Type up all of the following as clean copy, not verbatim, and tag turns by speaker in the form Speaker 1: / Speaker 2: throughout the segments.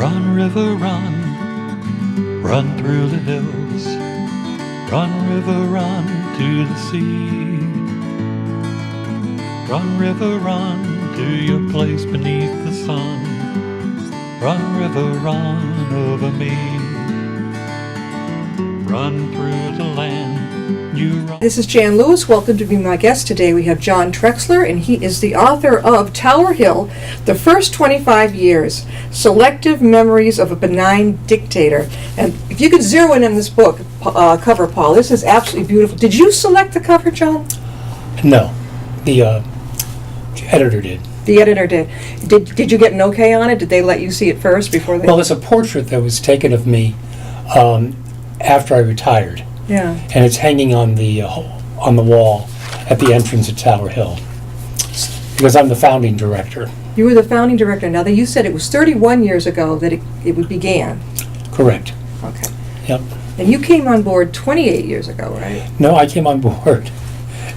Speaker 1: Run, river, run, run through the hills. Run, river, run to the sea. Run, river, run to your place beneath the sun. Run, river, run over me. Run through the land you run.
Speaker 2: This is Jan Lewis. Welcome to be my guest today. We have John Trexler, and he is the author of Tower Hill, The First 25 Years, Selective Memories of a Benign Dictator. And if you could zero in on this book cover, Paul, this is absolutely beautiful. Did you select the cover, John?
Speaker 3: No, the editor did.
Speaker 2: The editor did. Did you get an okay on it? Did they let you see it first before they...
Speaker 3: Well, it's a portrait that was taken of me after I retired.
Speaker 2: Yeah.
Speaker 3: And it's hanging on the wall at the entrance of Tower Hill, because I'm the founding director.
Speaker 2: You were the founding director. Now, you said it was 31 years ago that it began.
Speaker 3: Correct.
Speaker 2: Okay.
Speaker 3: Yep.
Speaker 2: And you came on board 28 years ago, right?
Speaker 3: No, I came on board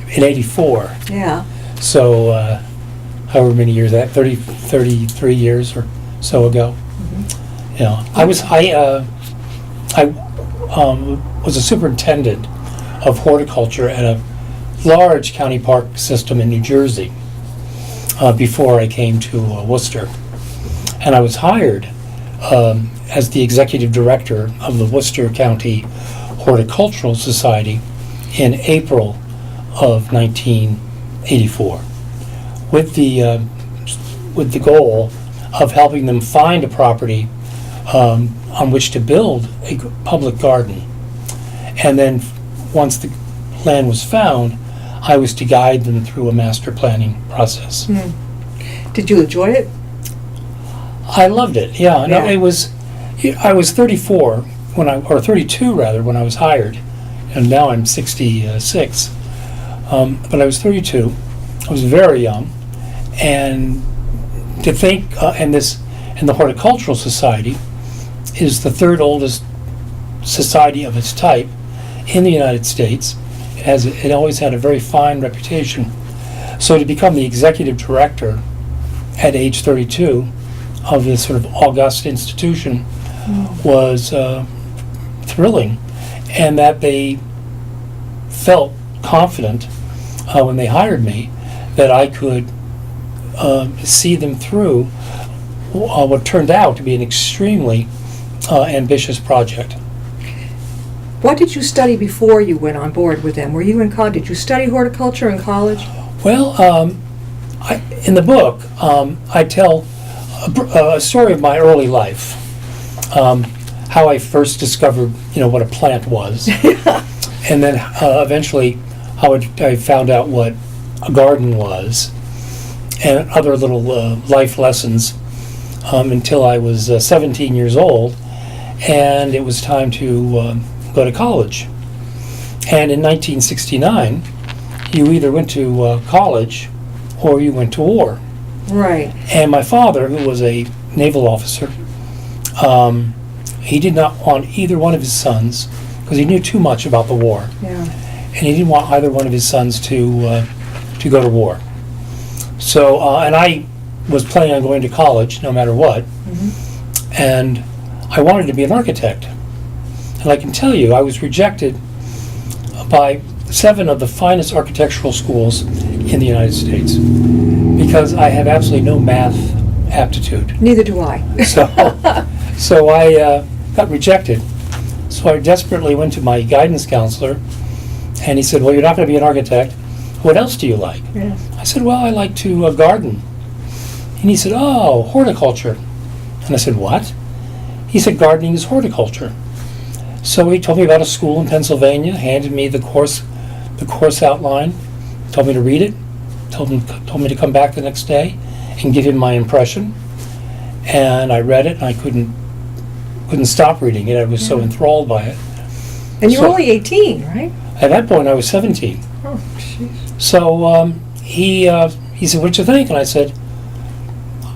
Speaker 3: in '84.
Speaker 2: Yeah.
Speaker 3: So, however many years that, 33 years or so ago.
Speaker 2: Mm-hmm.
Speaker 3: You know, I was a superintendent of horticulture at a large county park system in New Jersey before I came to Worcester. And I was hired as the executive director of the Worcester County Horticultural Society in April of 1984, with the goal of helping them find a property on which to build a public garden. And then once the land was found, I was to guide them through a master planning process.
Speaker 2: Mm. Did you enjoy it?
Speaker 3: I loved it, yeah. No, I was 34 or 32 rather, when I was hired, and now I'm 66. But I was 32. I was very young, and to think, and the Horticultural Society is the third oldest society of its type in the United States. It always had a very fine reputation. So to become the executive director at age 32 of this sort of august institution was thrilling, and that they felt confident when they hired me that I could see them through what turned out to be an extremely ambitious project.
Speaker 2: What did you study before you went on board with them? Were you in college? Did you study horticulture in college?
Speaker 3: Well, in the book, I tell a story of my early life, how I first discovered, what a plant was, and then eventually how I found out what a garden was, and other little life lessons until I was 17 years old, and it was time to go to college. And in 1969, you either went to college or you went to war.
Speaker 2: Right.
Speaker 3: And my father, who was a naval officer, he did not want either one of his sons, because he knew too much about the war.
Speaker 2: Yeah.
Speaker 3: And he didn't want either one of his sons to go to war. So, and I was planning on going to college no matter what, and I wanted to be an architect. And I can tell you, I was rejected by 7 of the finest architectural schools in the United States because I have absolutely no math aptitude.
Speaker 2: Neither do I.
Speaker 3: So I got rejected. So I desperately went to my guidance counselor, and he said, well, you're not going to be an architect. What else do you like?
Speaker 2: Yeah.
Speaker 3: I said, well, I like to garden. And he said, oh, horticulture. And I said, what? He said, gardening is horticulture. So he told me about a school in Pennsylvania, handed me the course outline, told me to read it, told me to come back the next day and give him my impression. And I read it, and I couldn't stop reading it. I was so enthralled by it.
Speaker 2: And you were only 18, right?
Speaker 3: At that point, I was 17.
Speaker 2: Oh, jeez.
Speaker 3: So he said, "What'd you think?" And I said,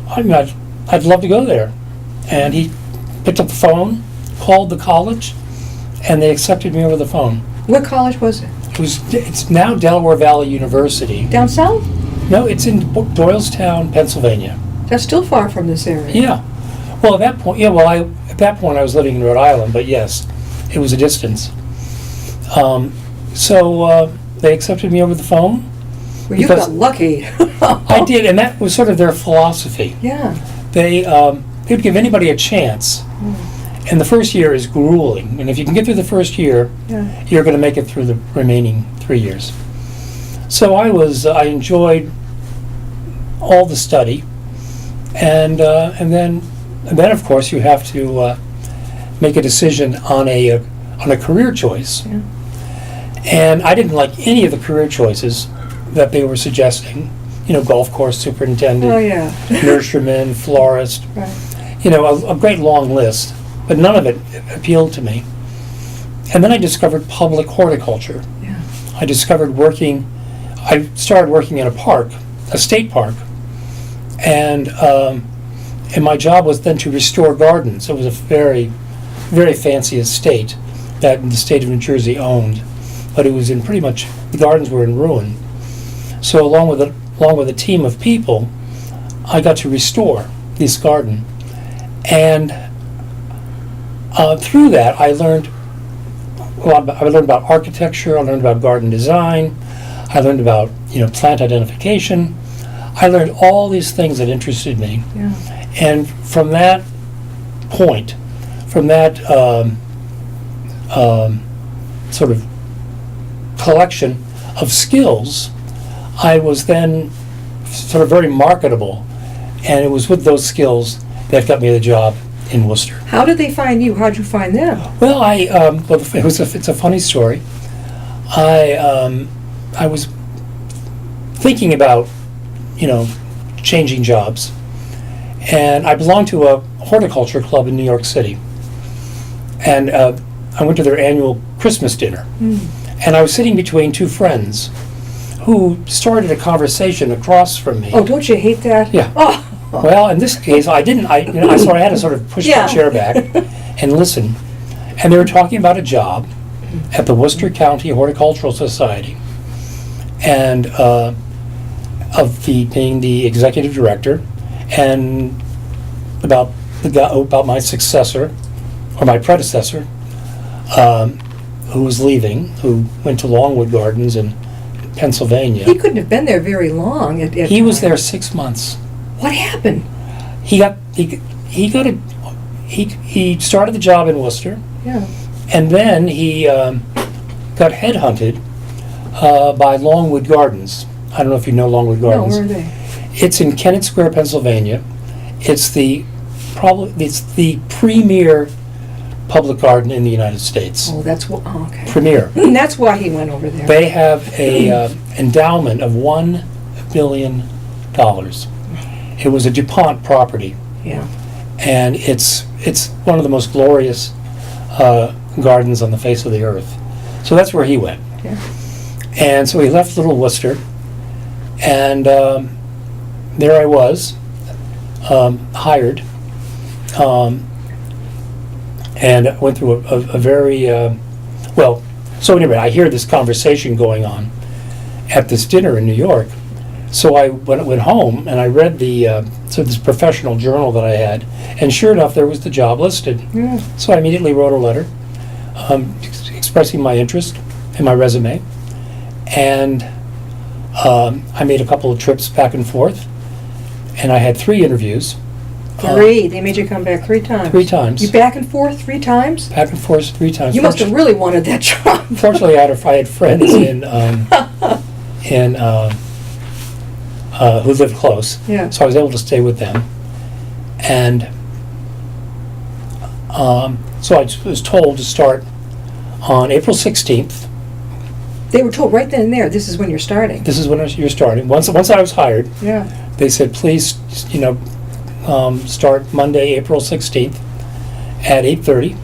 Speaker 3: "I'd love to go there." And he picked up the phone, called the college, and they accepted me over the phone.
Speaker 2: What college was it?
Speaker 3: It's now Delaware Valley University.
Speaker 2: Down south?
Speaker 3: No, it's in Doylestown, Pennsylvania.
Speaker 2: That's still far from this area.
Speaker 3: Yeah. Well, at that point, at that point I was living in Rhode Island, but yes, it was a distance. So they accepted me over the phone.
Speaker 2: Well, you got lucky.
Speaker 3: I did, and that was sort of their philosophy.
Speaker 2: Yeah.
Speaker 3: They'd give anybody a chance. And the first year is grueling. And if you can get through the first year,
Speaker 2: Yeah.
Speaker 3: you're going to make it through the remaining 3 years. So I enjoyed all the study, and then of course you have to make a decision on a career choice.
Speaker 2: Yeah.
Speaker 3: And I didn't like any of the career choices that they were suggesting. Golf course superintendent,
Speaker 2: Oh, yeah.
Speaker 3: nurseryman, florist.
Speaker 2: Right.
Speaker 3: A great long list, but none of it appealed to me. And then I discovered public horticulture.
Speaker 2: Yeah.
Speaker 3: I started working in a state park, and my job was then to restore gardens. It was a very, very fancy estate that the state of New Jersey owned, but it was in pretty much, the gardens were in ruin. So along with a team of people, I got to restore this garden. And through that, I learned about architecture, I learned about garden design, I learned about plant identification. I learned all these things that interested me.
Speaker 2: Yeah.
Speaker 3: And from that point, from that sort of collection of skills, I was then sort of very marketable, and it was with those skills that got me the job in Worcester.
Speaker 2: How did they find you? How'd you find them?
Speaker 3: Well, it's a funny story. I was thinking about, changing jobs, and I belonged to a horticulture club in New York City, and I went to their annual Christmas dinner, and I was sitting between two friends who started a conversation across from me.
Speaker 2: Oh, don't you hate that?
Speaker 3: Yeah.
Speaker 2: Oh.
Speaker 3: Well, in this case, I didn't. I had to sort of push
Speaker 2: Yeah.
Speaker 3: the chair back and listen. And they were talking about a job at the Worcester County Horticultural Society, and being the executive director, and about my successor or my predecessor, who was leaving, who went to Longwood Gardens in Pennsylvania.
Speaker 2: He couldn't have been there very long.
Speaker 3: He was there 6 months.
Speaker 2: What happened?
Speaker 3: He started the job in Worcester,
Speaker 2: Yeah.
Speaker 3: and then he got headhunted by Longwood Gardens. I don't know if you know Longwood
Speaker 2: No,
Speaker 3: Gardens.
Speaker 2: where are they?
Speaker 3: It's in Kennett Square, Pennsylvania. It's the premier public garden in the United States.
Speaker 2: Oh, that's what. Oh, okay.
Speaker 3: Premier.
Speaker 2: That's why he went over there.
Speaker 3: They have a endowment of $1 billion. It was a DuPont property,
Speaker 2: Yeah.
Speaker 3: and it's one of the most glorious gardens on the face of the earth. So that's where he went.
Speaker 2: Yeah.
Speaker 3: And so he left Little Worcester, and there I was, hired, and went through a very, so anyway, I hear this conversation going on at this dinner in New York. So I went home and I read this professional journal that I had, and sure enough, there was the job listed.
Speaker 2: Yeah.
Speaker 3: So I immediately wrote a letter expressing my interest in my resume, and I made a couple of trips back and forth, and I had 3 interviews.
Speaker 2: 3. They made you come back 3 times.
Speaker 3: 3 times.
Speaker 2: You back and forth 3 times?
Speaker 3: Back and forth 3 times.
Speaker 2: You must have really wanted that job.
Speaker 3: Fortunately, I had friends who lived close,
Speaker 2: Yeah.
Speaker 3: so I was able to stay with them. And so I was told to start on April 16th.
Speaker 2: They were told right then and there, this is when you're starting.
Speaker 3: This is when you're starting. Once I was hired,
Speaker 2: Yeah.
Speaker 3: they said, please, start Monday, April 16th at 8:30.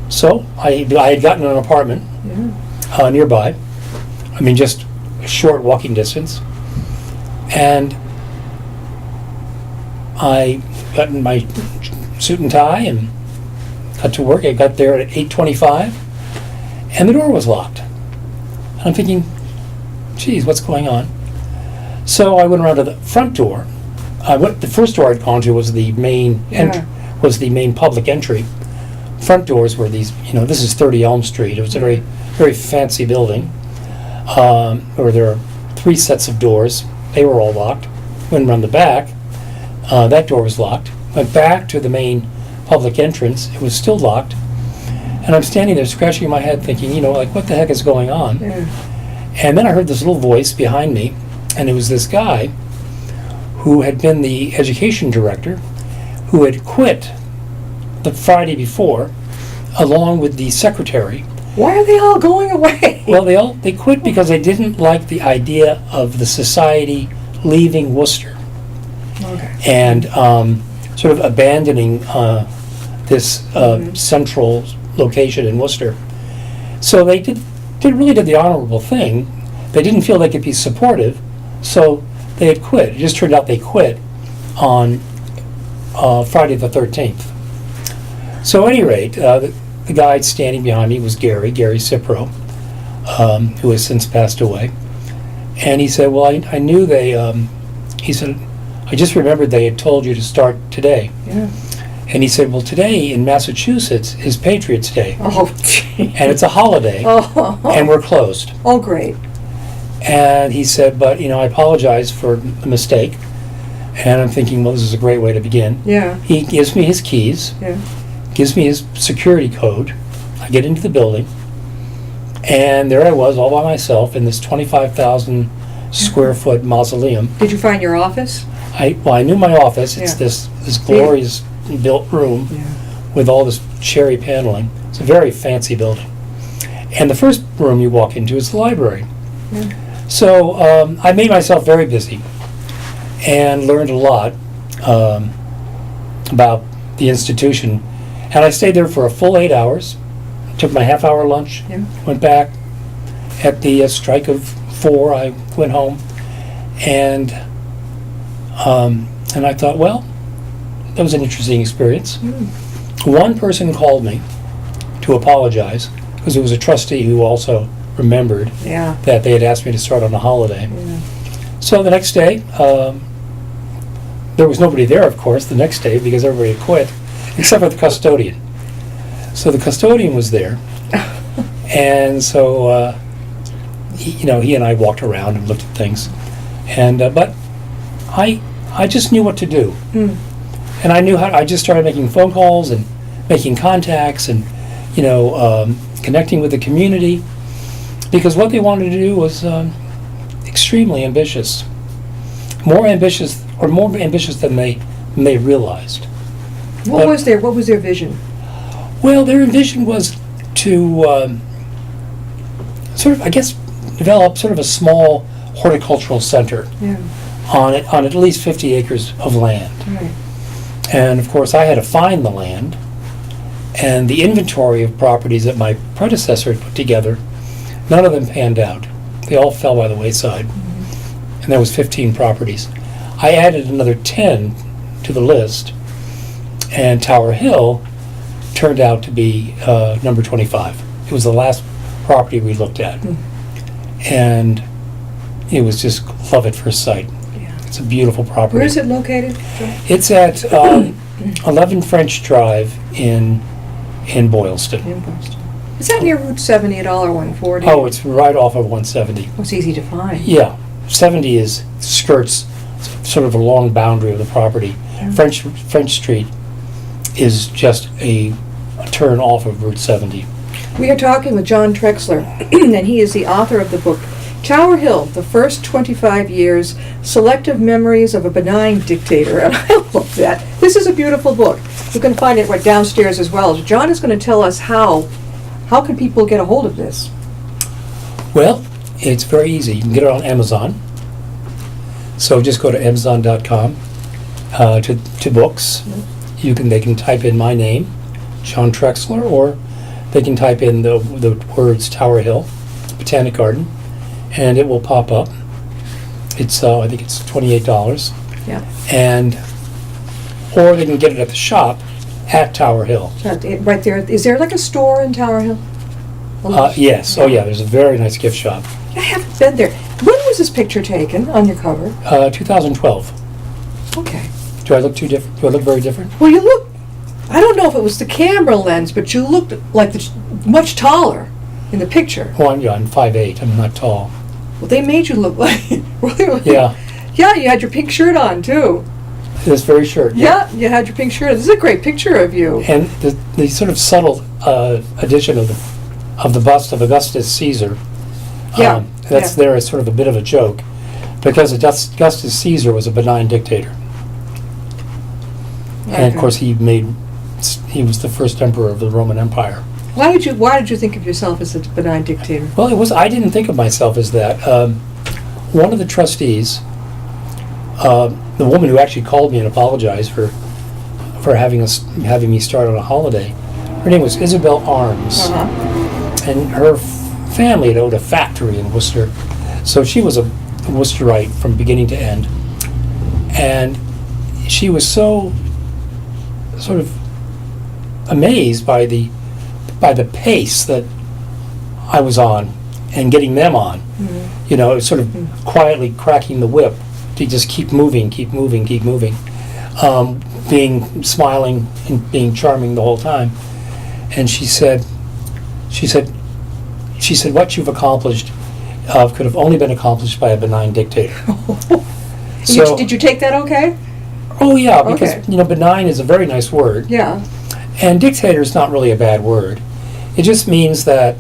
Speaker 3: So I had gotten an apartment
Speaker 2: Yeah.
Speaker 3: Nearby. I mean, just a short walking distance. And I got in my suit and tie and got to work. I got there at 8:25, and the door was locked. And I'm thinking, geez, what's going on? So I went around to the front door. The first door I'd gone to was the main was the main public entry. Front doors were these, this is 30 Elm Street. It was a very, very fancy building. Where there are 3 sets of doors. They were all locked. Went around the back. That door was locked. Went back to the main public entrance. It was still locked. And I'm standing there scratching my head thinking, like, what the heck is going on?
Speaker 2: Yeah.
Speaker 3: And then I heard this little voice behind me, and it was this guy who had been the education director, who had quit the Friday before, along with the secretary.
Speaker 2: Why are they all going away?
Speaker 3: Well, they quit because they didn't like the idea of the society leaving Worcester
Speaker 2: Okay.
Speaker 3: and sort of abandoning this central location in Worcester. So they really did the honorable thing. They didn't feel they could be supportive, so they had quit. It just turned out they quit on Friday the 13th. So at any rate, the guy standing behind me was Gary Cipro, who has since passed away. And he said, well, I knew he said, I just remembered they had told you to start today.
Speaker 2: Yeah.
Speaker 3: And he said, well, today in Massachusetts is Patriots Day.
Speaker 2: Oh, gee.
Speaker 3: And it's a holiday,
Speaker 2: Oh.
Speaker 3: and we're closed.
Speaker 2: Oh, great.
Speaker 3: And he said, but, I apologize for the mistake. And I'm thinking, well, this is a great way to begin.
Speaker 2: Yeah.
Speaker 3: He gives me his keys,
Speaker 2: Yeah.
Speaker 3: gives me his security code. I get into the building, and there I was all by myself in this 25,000 square foot mausoleum.
Speaker 2: Did you find your office?
Speaker 3: I knew my office. It's
Speaker 2: Yeah.
Speaker 3: this glorious built room
Speaker 2: Yeah.
Speaker 3: with all this cherry paneling. It's a very fancy building. And the first room you walk into is the library.
Speaker 2: Yeah.
Speaker 3: So I made myself very busy and learned a lot about the institution. And I stayed there for a full 8 hours, took my half-hour lunch,
Speaker 2: Yeah.
Speaker 3: went back. At the strike of 4, I went home. And I thought, well, that was an interesting experience. One person called me to apologize, because it was a trustee who also remembered
Speaker 2: Yeah.
Speaker 3: that they had asked me to start on a holiday.
Speaker 2: Yeah.
Speaker 3: So the next day, there was nobody there, of course, the next day, because everybody had quit, except for the custodian. So the custodian was there, and so he and I walked around and looked at things, and but I just knew what to do, and I knew how. I just started making phone calls and making contacts, and connecting with the community, because what they wanted to do was extremely ambitious, more ambitious than they realized.
Speaker 2: What was their vision?
Speaker 3: Well, their vision was to sort of, I guess, develop sort of a small horticultural center
Speaker 2: Yeah.
Speaker 3: on at least 50 acres of land.
Speaker 2: Right.
Speaker 3: And of course, I had to find the land, and the inventory of properties that my predecessor had put together, none of them panned out. They all fell by the wayside, and there was 15 properties. I added another 10 to the list, and Tower Hill turned out to be number 25. It was the last property we looked at, and it was just love at first sight.
Speaker 2: Yeah.
Speaker 3: It's a beautiful property.
Speaker 2: Where is it located?
Speaker 3: It's at 11 French Drive in Boylston.
Speaker 2: In Boston. Is that near Route 70 at all, or 140?
Speaker 3: Oh, it's right off of 170.
Speaker 2: It's easy to find.
Speaker 3: Yeah, 70 skirts sort of a long boundary of the property.
Speaker 2: Yeah.
Speaker 3: French Street is just a turn off of Route 70.
Speaker 2: We are talking with John Trexler, and he is the author of the book Tower Hill, The First 25 Years, Selective Memories of a Benign Dictator. And I love that. This is a beautiful book. You can find it right downstairs as well. John is going to tell us how can people get a hold of this?
Speaker 3: Well, it's very easy. You can get it on Amazon. So just go to Amazon.com to books. They can type in my name, John Trexler, or they can type in the words Tower Hill, Botanic Garden, and it will pop up. It's I think it's $28.
Speaker 2: Yeah.
Speaker 3: Or they can get it at the shop at Tower Hill.
Speaker 2: Right there. Is there like a store in Tower Hill?
Speaker 3: Yes. Oh yeah. There's a very nice gift shop.
Speaker 2: I haven't been there. When was this picture taken on your cover?
Speaker 3: 2012.
Speaker 2: Okay.
Speaker 3: Do I look too different? Do I look very different?
Speaker 2: Well, you look I don't know if it was the camera lens, but you looked like much taller in the picture.
Speaker 3: Oh, I'm 5'8". I'm not tall.
Speaker 2: Well, they made you look like really.
Speaker 3: Yeah.
Speaker 2: Yeah, you had your pink shirt on too.
Speaker 3: This very shirt.
Speaker 2: Yeah, you had your pink shirt. This is a great picture of you.
Speaker 3: And the sort of subtle addition of the bust of Augustus Caesar.
Speaker 2: Yeah.
Speaker 3: That's there as sort of a bit of a joke, because Augustus Caesar was a benign dictator. And of course he was the first emperor of the Roman Empire.
Speaker 2: Why did you think of yourself as a benign dictator?
Speaker 3: Well, I didn't think of myself as that. One of the trustees, the woman who actually called me and apologized for having me start on a holiday, her name was Isabel Arms, and her family had owned a factory in Worcester, so she was a Worcesterite from beginning to end, and she was so sort of amazed by the pace that I was on and getting them on. You know, sort of quietly cracking the whip to just keep moving, smiling and being charming the whole time. And she said, what you've accomplished could have only been accomplished by a benign dictator. So,
Speaker 2: did you take that okay?
Speaker 3: Oh yeah, because
Speaker 2: Okay.
Speaker 3: benign is a very nice word.
Speaker 2: Yeah.
Speaker 3: And dictator is not really a bad word. It just means that,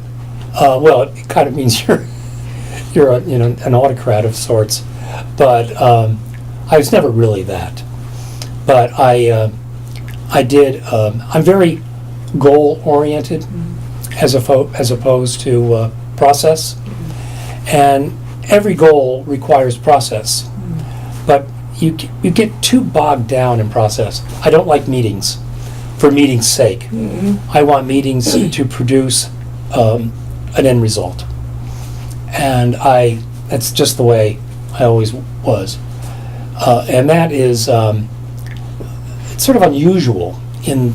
Speaker 3: it kind of means you're an autocrat of sorts. But I was never really that. But I'm very goal oriented as opposed to process. And every goal requires process. But you get too bogged down in process. I don't like meetings for meeting's sake. I want meetings to produce an end result. And that's just the way I always was. And that is it's sort of unusual in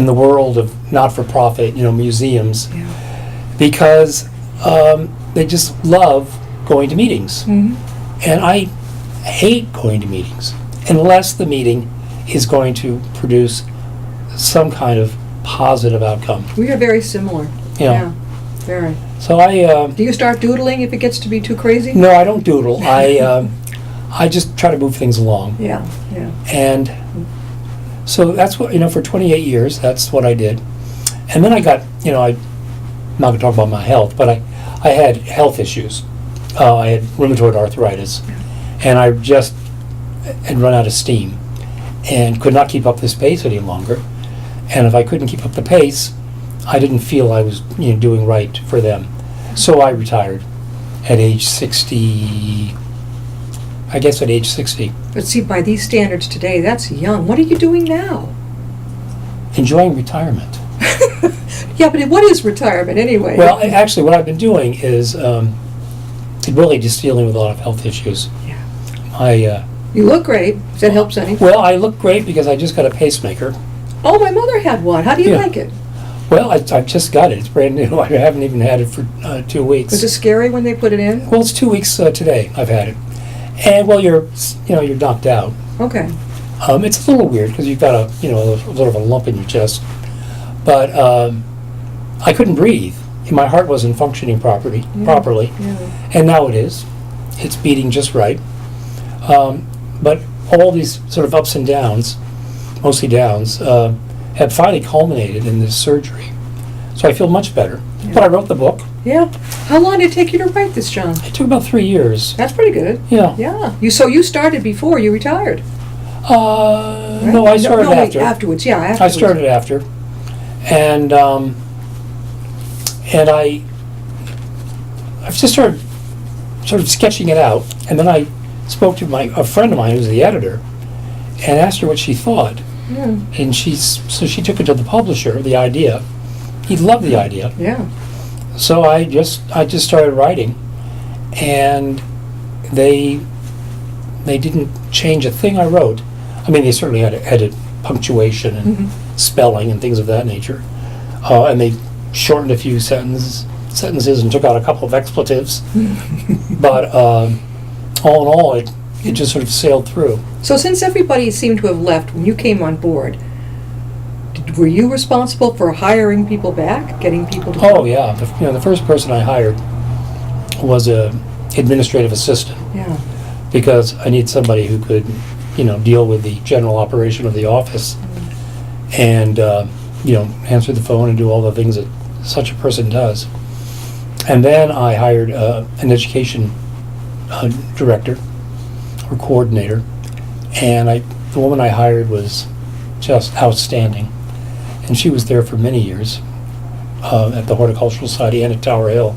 Speaker 3: the world of not-for-profit, museums, because they just love going to meetings. And I hate going to meetings unless the meeting is going to produce some kind of positive outcome.
Speaker 2: We are very similar.
Speaker 3: Yeah.
Speaker 2: Very.
Speaker 3: So
Speaker 2: Do you start doodling if it gets to be too crazy?
Speaker 3: no, I don't doodle. I just try to move things along.
Speaker 2: Yeah.
Speaker 3: And so that's what, for 28 years, that's what I did. And then I got, I'm not going to talk about my health, but I had health issues. I had rheumatoid arthritis, and I just had run out of steam and could not keep up this pace any longer. And if I couldn't keep up the pace, I didn't feel I was doing right for them. So I retired at age 60. I guess at age 60.
Speaker 2: But see, by these standards today, that's young. What are you doing now?
Speaker 3: Enjoying retirement.
Speaker 2: Yeah, but what is retirement anyway?
Speaker 3: Well, actually, what I've been doing is really just dealing with a lot of health issues.
Speaker 2: Yeah. You look great. If that helps any.
Speaker 3: Well, I look great because I just got a pacemaker.
Speaker 2: Oh, my mother had one. How do you like it?
Speaker 3: Well, I've just got it. It's brand new. I haven't even had it for 2 weeks.
Speaker 2: Was it scary when they put it in?
Speaker 3: Well, it's 2 weeks today I've had it. And, well, you're knocked out.
Speaker 2: Okay.
Speaker 3: It's a little weird because you've got a little of a lump in your chest. But I couldn't breathe. My heart wasn't functioning properly.
Speaker 2: Yeah.
Speaker 3: And now it is. It's beating just right. But all these sort of ups and downs, mostly downs, have finally culminated in this surgery. So I feel much better.
Speaker 2: Yeah.
Speaker 3: But I wrote the book.
Speaker 2: Yeah. How long did it take you to write this, John?
Speaker 3: It took about 3 years.
Speaker 2: That's pretty good.
Speaker 3: Yeah.
Speaker 2: Yeah. So you started before you retired? Right?
Speaker 3: No, I started after.
Speaker 2: Afterwards, yeah. Afterwards.
Speaker 3: I started after. And I've just started sort of sketching it out. And then I spoke to a friend of mine who's the editor and asked her what she thought.
Speaker 2: Yeah.
Speaker 3: And she took it to the publisher, the idea. He loved the idea.
Speaker 2: Yeah.
Speaker 3: So I just started writing, and they didn't change a thing I wrote. I mean, they certainly had to edit punctuation and spelling and things of that nature, and they shortened a few sentences and took out a couple of expletives. But all in all, it just sort of sailed through.
Speaker 2: So since everybody seemed to have left when you came on board, were you responsible for hiring people back, getting people to?
Speaker 3: Oh yeah, the first person I hired was a administrative assistant
Speaker 2: Yeah.
Speaker 3: because I need somebody who could, deal with the general operation of the office and answer the phone and do all the things that such a person does. And then I hired an education director or coordinator, and the woman I hired was just outstanding, and she was there for many years at the Horticultural Society and at Tower Hill,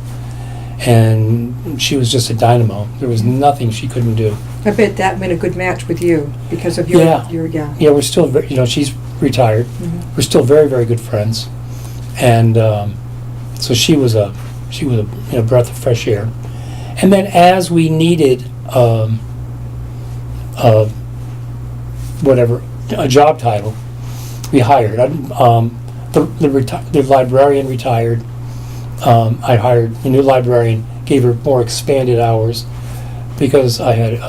Speaker 3: and she was just a dynamo. There was nothing she couldn't do.
Speaker 2: I bet that made a good match with you because of your,
Speaker 3: Yeah.
Speaker 2: yeah.
Speaker 3: We're still, she's retired. We're still very, very good friends, and so she was a breath of fresh air. And then as we needed a job title, we hired. The librarian retired. I hired a new librarian, gave her more expanded hours because I had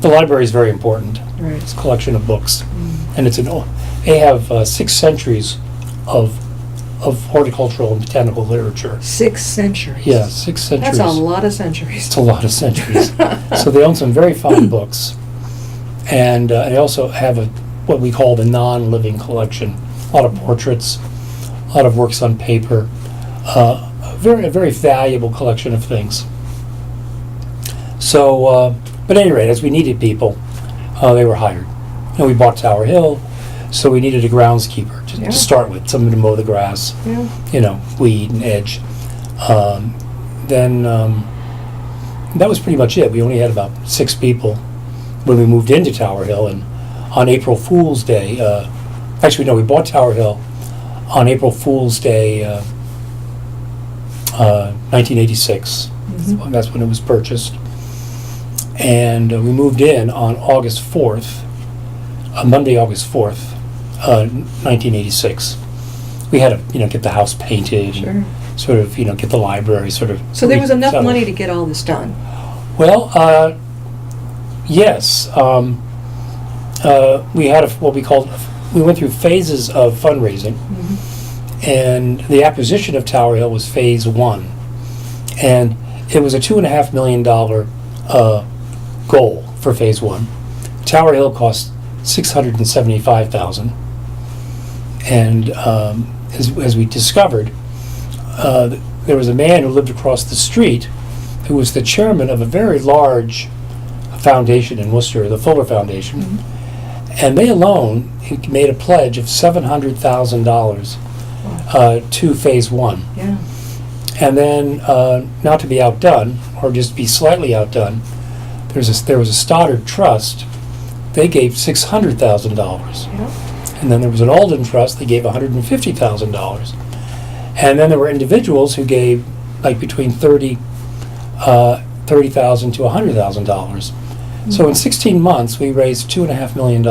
Speaker 3: the library is very important.
Speaker 2: Right.
Speaker 3: It's a collection of books, and they have 6 centuries of horticultural and botanical literature.
Speaker 2: 6 centuries.
Speaker 3: Yeah, 6 centuries.
Speaker 2: That's a lot of centuries.
Speaker 3: It's a lot of centuries. So they own some very fine books, and they also have what we call the non-living collection. A lot of portraits, a lot of works on paper, a very valuable collection of things. So, but at any rate, as we needed people, they were hired. And we bought Tower Hill, so we needed a groundskeeper to start with, someone to mow the grass,
Speaker 2: Yeah.
Speaker 3: weed and edge. Then that was pretty much it. We only had about 6 people when we moved into Tower Hill, and on April Fool's Day, actually no, we bought Tower Hill on April Fool's Day, 1986. That's when it was purchased. And we moved in on August 4th, Monday, August 4th, 1986. We had to, get the house painted,
Speaker 2: Sure.
Speaker 3: and sort of, get the library sort of.
Speaker 2: So there was enough
Speaker 3: resettled.
Speaker 2: money to get all this done.
Speaker 3: Well, yes. We had what we called. We went through phases of fundraising, and the acquisition of Tower Hill was phase 1, and it was a $2.5 million goal for phase 1. Tower Hill cost $675,000, and as we discovered, there was a man who lived across the street who was the chairman of a very large foundation in Worcester, the Fuller Foundation, and they alone made a pledge of $700,000 to phase 1.
Speaker 2: Yeah.
Speaker 3: And then, not to be outdone, or just be slightly outdone, there was a Stoddard Trust. They gave $600,000.
Speaker 2: Yeah.
Speaker 3: And then there was an Alden Trust. They gave $150,000. And then there were individuals who gave like between $30,000 to $100,000. So in 16 months, we raised $2.5 million.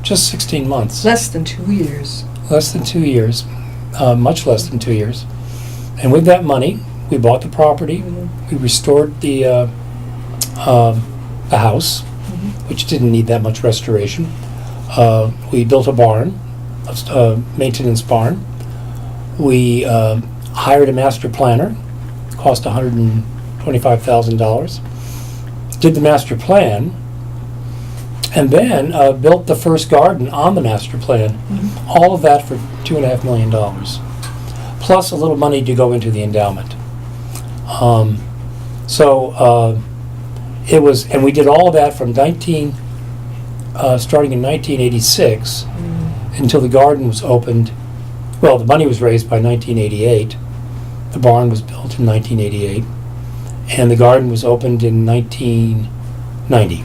Speaker 3: Just 16 months.
Speaker 2: Less than 2 years.
Speaker 3: Less than 2 years. Much less than 2 years. And with that money, we bought the property. We restored the house, which didn't need that much restoration. We built a barn, a maintenance barn. We hired a master planner, cost $125,000. Did the master plan, and then built the first garden on the master plan. All of that for $2.5 million, plus a little money to go into the endowment. It was, and we did all of that from starting in 1986 until the garden was opened. Well, the money was raised by 1988. The barn was built in 1988, and the garden was opened in 1990.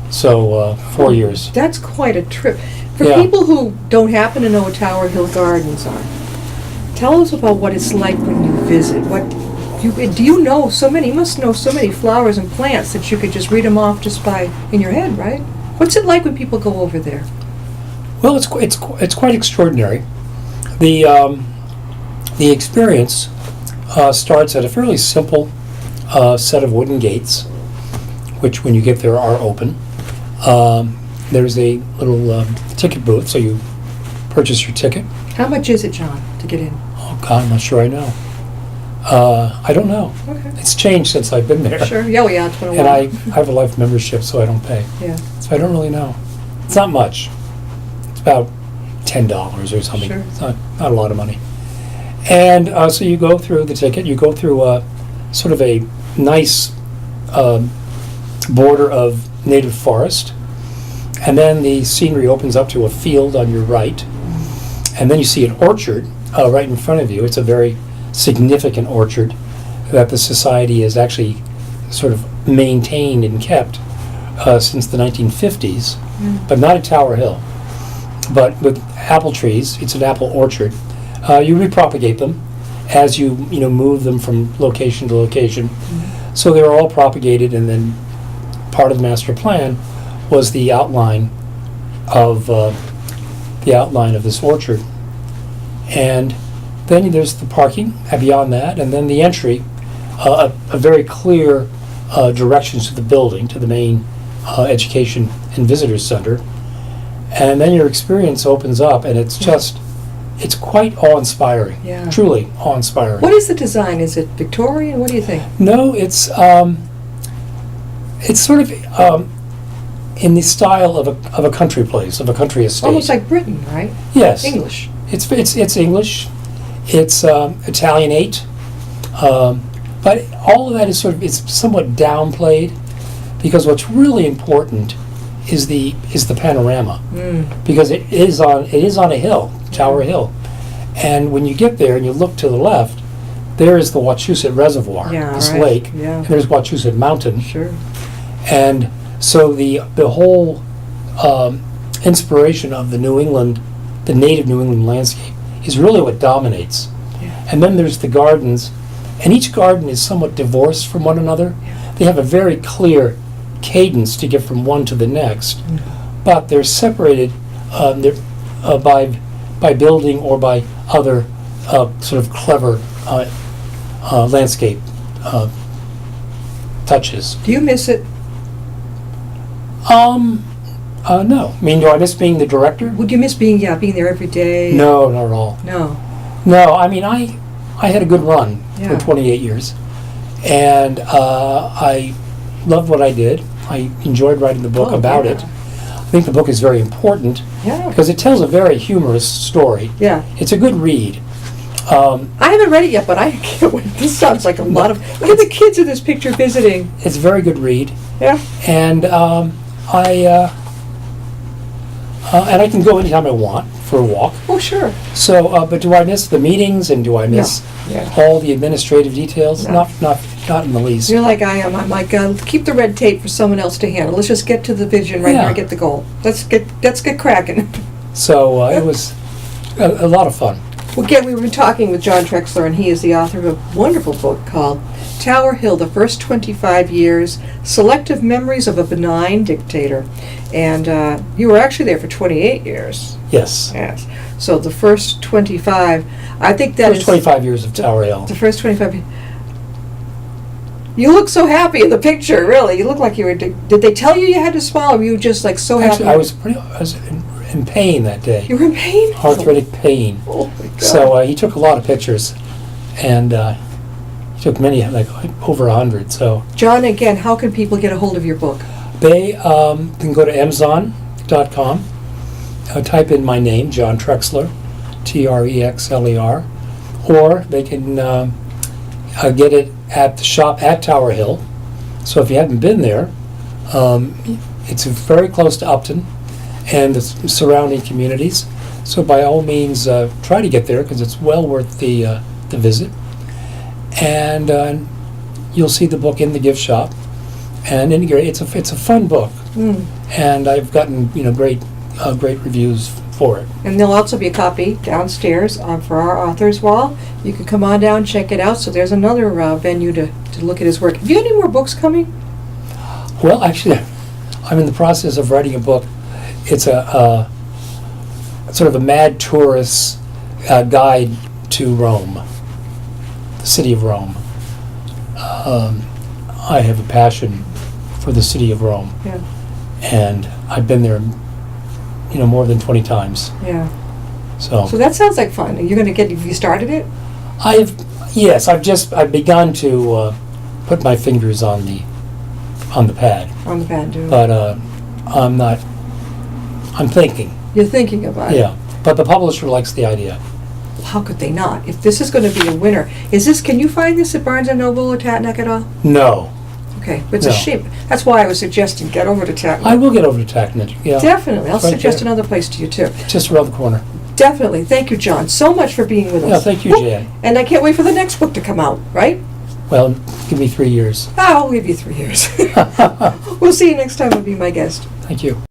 Speaker 3: So 4 years.
Speaker 2: That's quite a trip. For
Speaker 3: Yeah.
Speaker 2: people who don't happen to know what Tower Hill Gardens are, tell us about what it's like when you visit. You know so many? You must know so many flowers and plants that you could just read them off just in your head, right? What's it like when people go over there?
Speaker 3: Well, it's quite extraordinary. The experience starts at a fairly simple set of wooden gates, which when you get there are open. There's a little ticket booth, so you purchase your ticket.
Speaker 2: How much is it, John, to get in?
Speaker 3: Oh, God, I'm not sure I know. I don't know.
Speaker 2: Okay.
Speaker 3: It's changed since I've been there.
Speaker 2: Sure. Yeah, well, yeah, it's been a
Speaker 3: And
Speaker 2: while.
Speaker 3: I have a life membership, so I don't pay.
Speaker 2: Yeah.
Speaker 3: So I don't really know. It's not much. It's about $10 or something.
Speaker 2: Sure.
Speaker 3: It's not a lot of money. And so you go through the ticket. You go through sort of a nice border of native forest. And then the scenery opens up to a field on your right. And then you see an orchard right in front of you. It's a very significant orchard that the society has actually sort of maintained and kept since the 1950s, but not at Tower Hill. But with apple trees, it's an apple orchard. You repropagate them as you move them from location to location. So they were all propagated, and then part of the master plan was the outline of this orchard. And then there's the parking beyond that, and then the entry, a very clear directions to the building, to the main education and visitors center. And then your experience opens up, and it's quite awe-inspiring.
Speaker 2: Yeah.
Speaker 3: Truly awe-inspiring.
Speaker 2: What is the design? Is it Victorian? What do you think?
Speaker 3: No, it's sort of in the style of a country place, of a country estate.
Speaker 2: Almost like Britain, right?
Speaker 3: Yes.
Speaker 2: English.
Speaker 3: It's English. It's Italianate. But all of that is it's somewhat downplayed, because what's really important is the panorama, because it is on a hill, Tower Hill, and when you get there and you look to the left, there is the Wachusett Reservoir, this
Speaker 2: right.
Speaker 3: lake,
Speaker 2: Yeah.
Speaker 3: and there's Wachusett Mountain,
Speaker 2: Sure.
Speaker 3: and so the whole inspiration of the native New England landscape is really what dominates.
Speaker 2: Yeah.
Speaker 3: And then there's the gardens, and each garden is somewhat divorced from one another. They have a very clear cadence to get from one to the next, but they're separated by building or by other sort of clever landscape touches.
Speaker 2: Do you miss it?
Speaker 3: No. I mean, do I miss being the director?
Speaker 2: Would you miss being there every day?
Speaker 3: No, not at all.
Speaker 2: No.
Speaker 3: No, I mean, I had a good run
Speaker 2: Yeah.
Speaker 3: for 28 years, and I loved what I did. I enjoyed writing the book about it. I think the book is very important
Speaker 2: Yeah.
Speaker 3: because it tells a very humorous story.
Speaker 2: Yeah.
Speaker 3: It's a good read.
Speaker 2: I haven't read it yet, but I can't wait. This sounds like a lot of... Look at the kids in this picture visiting.
Speaker 3: It's a very good read,
Speaker 2: Yeah.
Speaker 3: and I can go anytime I want for a walk.
Speaker 2: Oh, sure.
Speaker 3: So, but do I miss the meetings, and do I miss
Speaker 2: Yeah.
Speaker 3: all the administrative details?
Speaker 2: No.
Speaker 3: Not in the least.
Speaker 2: You're like I am. I'm like, keep the red tape for someone else to handle. Let's just get to the vision right
Speaker 3: Yeah.
Speaker 2: here and get the goal. Let's get cracking.
Speaker 3: So it was a lot of fun.
Speaker 2: Well, again, we were talking with John Trexler, and he is the author of a wonderful book called Tower Hill, The First 25 Years, Selective Memories of a Benign Dictator. And you were actually there for 28 years.
Speaker 3: Yes.
Speaker 2: Yes. So the first 25, I think that
Speaker 3: First 25 years of Tower Hill.
Speaker 2: the first 25. You look so happy in the picture, really. You look like you were... Did they tell you you had to smile, or were you just like so
Speaker 3: Actually,
Speaker 2: happy?
Speaker 3: I was in pain that day.
Speaker 2: You were in pain?
Speaker 3: Arthritic pain.
Speaker 2: Oh, my God.
Speaker 3: So he took a lot of pictures, and he took many, like over 100. So
Speaker 2: John, again, how can people get a hold of your book?
Speaker 3: they can go to Amazon.com, type in my name, John Trexler, Trexler, or they can get it at the shop at Tower Hill. So if you haven't been there, it's very close to Upton and the surrounding communities. So by all means, try to get there, because it's well worth the visit. And you'll see the book in the gift shop. And it's a fun book, and I've gotten great reviews for it.
Speaker 2: And there'll also be a copy downstairs for our author's wall. You can come on down, check it out. So there's another venue to look at his work. Have you any more books coming?
Speaker 3: Well, actually, I'm in the process of writing a book. It's a sort of a mad tourist's guide to Rome, the city of Rome. I have a passion for the city of Rome,
Speaker 2: Yeah.
Speaker 3: and I've been there, more than 20 times.
Speaker 2: Yeah. So that sounds like fun. You're going to get, have you started it?
Speaker 3: Yes, I've begun to put my fingers on the pad.
Speaker 2: On the pad, too.
Speaker 3: But I'm thinking.
Speaker 2: You're thinking about it.
Speaker 3: Yeah, but the publisher likes the idea.
Speaker 2: How could they not? If this is going to be a winner, can you find this at Barnes & Noble or Tatnack at all?
Speaker 3: No.
Speaker 2: Okay, but it's a
Speaker 3: No.
Speaker 2: shame. That's why I was suggesting get over to Tatnack.
Speaker 3: I will get over to Tacnet, yeah.
Speaker 2: Definitely. I'll
Speaker 3: It's right
Speaker 2: suggest
Speaker 3: there.
Speaker 2: another place to you, too.
Speaker 3: Just around the corner.
Speaker 2: Definitely. Thank you, John, so much for being with us.
Speaker 3: Yeah, thank you, Jan.
Speaker 2: And I can't wait for the next book to come out, right?
Speaker 3: Well, give me 3 years.
Speaker 2: I'll give you 3 years. We'll see you next time and be my guest.
Speaker 3: Thank you.